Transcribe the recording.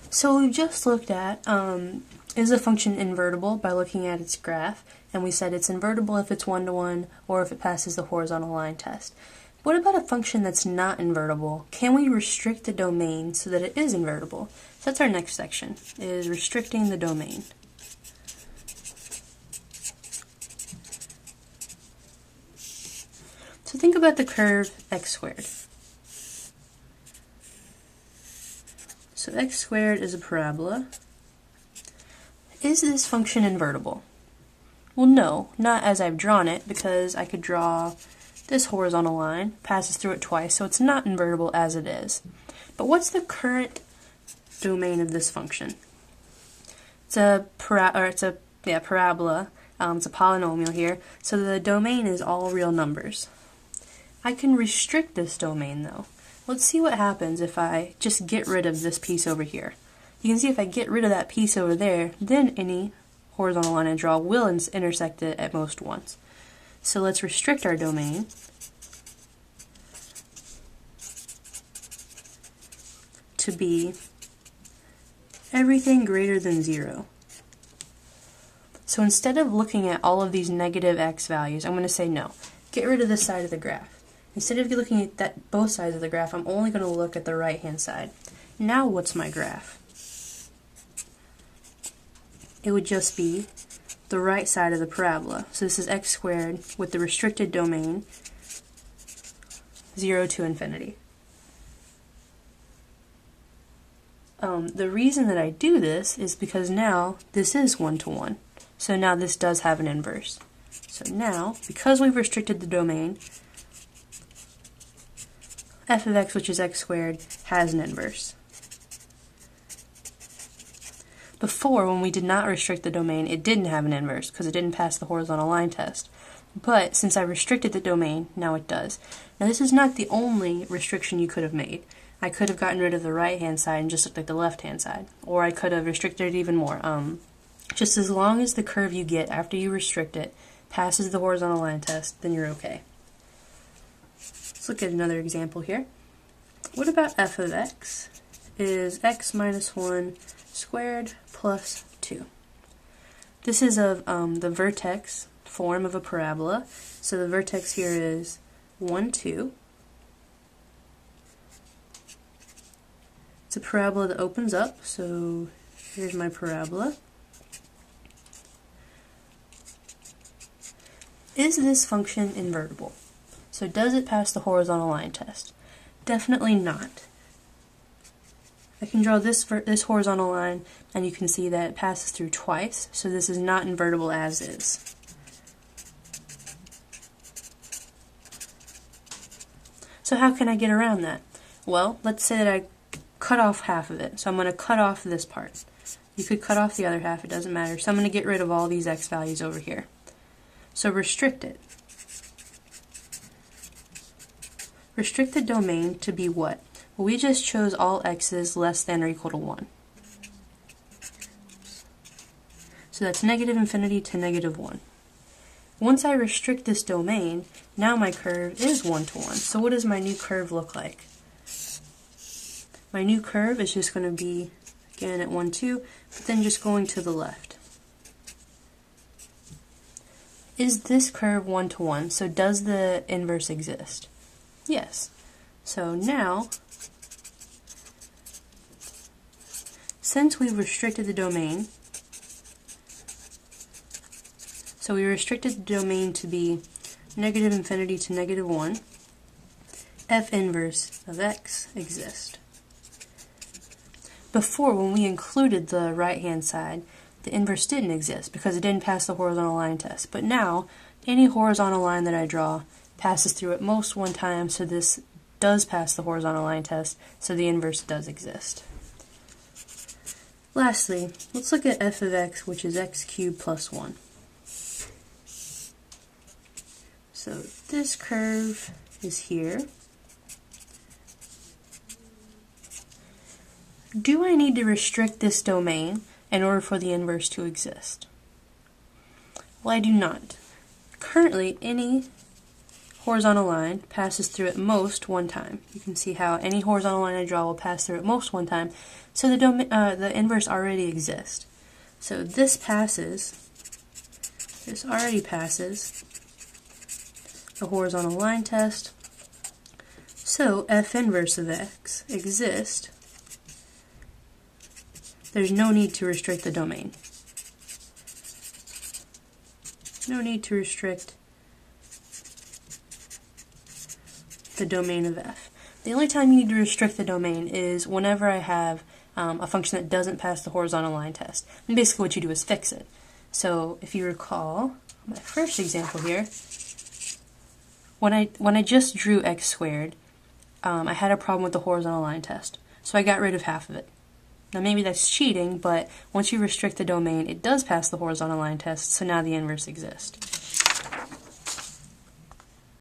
So we just looked at, is a function invertible by looking at its graph, and we said it's invertible if it's one-to-one or if it passes the horizontal line test. What about a function that's not invertible? Can we restrict the domain so that it is invertible? So that's our next section, is restricting the domain. So think about the curve x squared. So x squared is a parabola. Is this function invertible? Well, no, not as I've drawn it, because I could draw this horizontal line, passes through it twice, so it's not invertible as it is. But what's the current domain of this function? It's a parabola. It's a polynomial here, so the domain is all real numbers. I can restrict this domain though. Let's see what happens if I just get rid of this piece over here. You can see if I get rid of that piece over there, then any horizontal line I draw will intersect it at most once. So let's restrict our domain to be everything greater than 0. So instead of looking at all of these negative x values, I'm going to say no. Get rid of this side of the graph. Instead of looking at both sides of the graph, I'm only going to look at the right-hand side. Now what's my graph? It would just be the right side of the parabola. So this is x squared with the restricted domain 0 to infinity. The reason that I do this is because now this is one-to-one. So now this does have an inverse. So now, because we've restricted the domain, f of x, which is x squared, has an inverse. Before, when we did not restrict the domain, it didn't have an inverse because it didn't pass the horizontal line test. But since I restricted the domain, now it does. Now this is not the only restriction you could have made. I could have gotten rid of the right-hand side and just looked like the left-hand side. Or I could have restricted it even more. Just as long as the curve you get after you restrict it passes the horizontal line test, then you're okay. Let's look at another example here. What about f of x is x minus 1 squared plus 2. This is of the vertex form of a parabola. So the vertex here is 1, 2. It's a parabola that opens up, so here's my parabola. Is this function invertible? So does it pass the horizontal line test? Definitely not. I can draw this horizontal line, and you can see that it passes through twice, so this is not invertible as is. So how can I get around that? Well, let's say that I cut off half of it, so I'm going to cut off this part. You could cut off the other half, it doesn't matter. So I'm going to get rid of all these x values over here. So restrict it. Restrict the domain to be what? Well, we just chose all x's less than or equal to 1. So that's negative infinity to negative 1. Once I restrict this domain, now my curve is one-to-one. So what does my new curve look like? My new curve is just going to be, again, at 1, 2, but then just going to the left. Is this curve one-to-one? So does the inverse exist? Yes. So now, since we've restricted the domain, so we restricted the domain to be negative infinity to negative 1, f inverse of x exists. Before, when we included the right-hand side, the inverse didn't exist because it didn't pass the horizontal line test. But now, any horizontal line that I draw passes through at most one time, so this does pass the horizontal line test, so the inverse does exist. Lastly, let's look at f of x, which is x cubed plus 1. So this curve is here. Do I need to restrict this domain in order for the inverse to exist? Well, I do not. Currently, any horizontal line passes through at most one time. You can see how any horizontal line I draw will pass through at most one time. So the inverse already exists. So this already passes the horizontal line test. So f inverse of x exists. There's no need to restrict the domain. No need to restrict the domain of f. The only time you need to restrict the domain is whenever I have a function that doesn't pass the horizontal line test. And basically what you do is fix it. So if you recall my first example here, when I just drew x squared, I had a problem with the horizontal line test. So I got rid of half of it. Now maybe that's cheating, but once you restrict the domain, it does pass the horizontal line test, so now the inverse exists.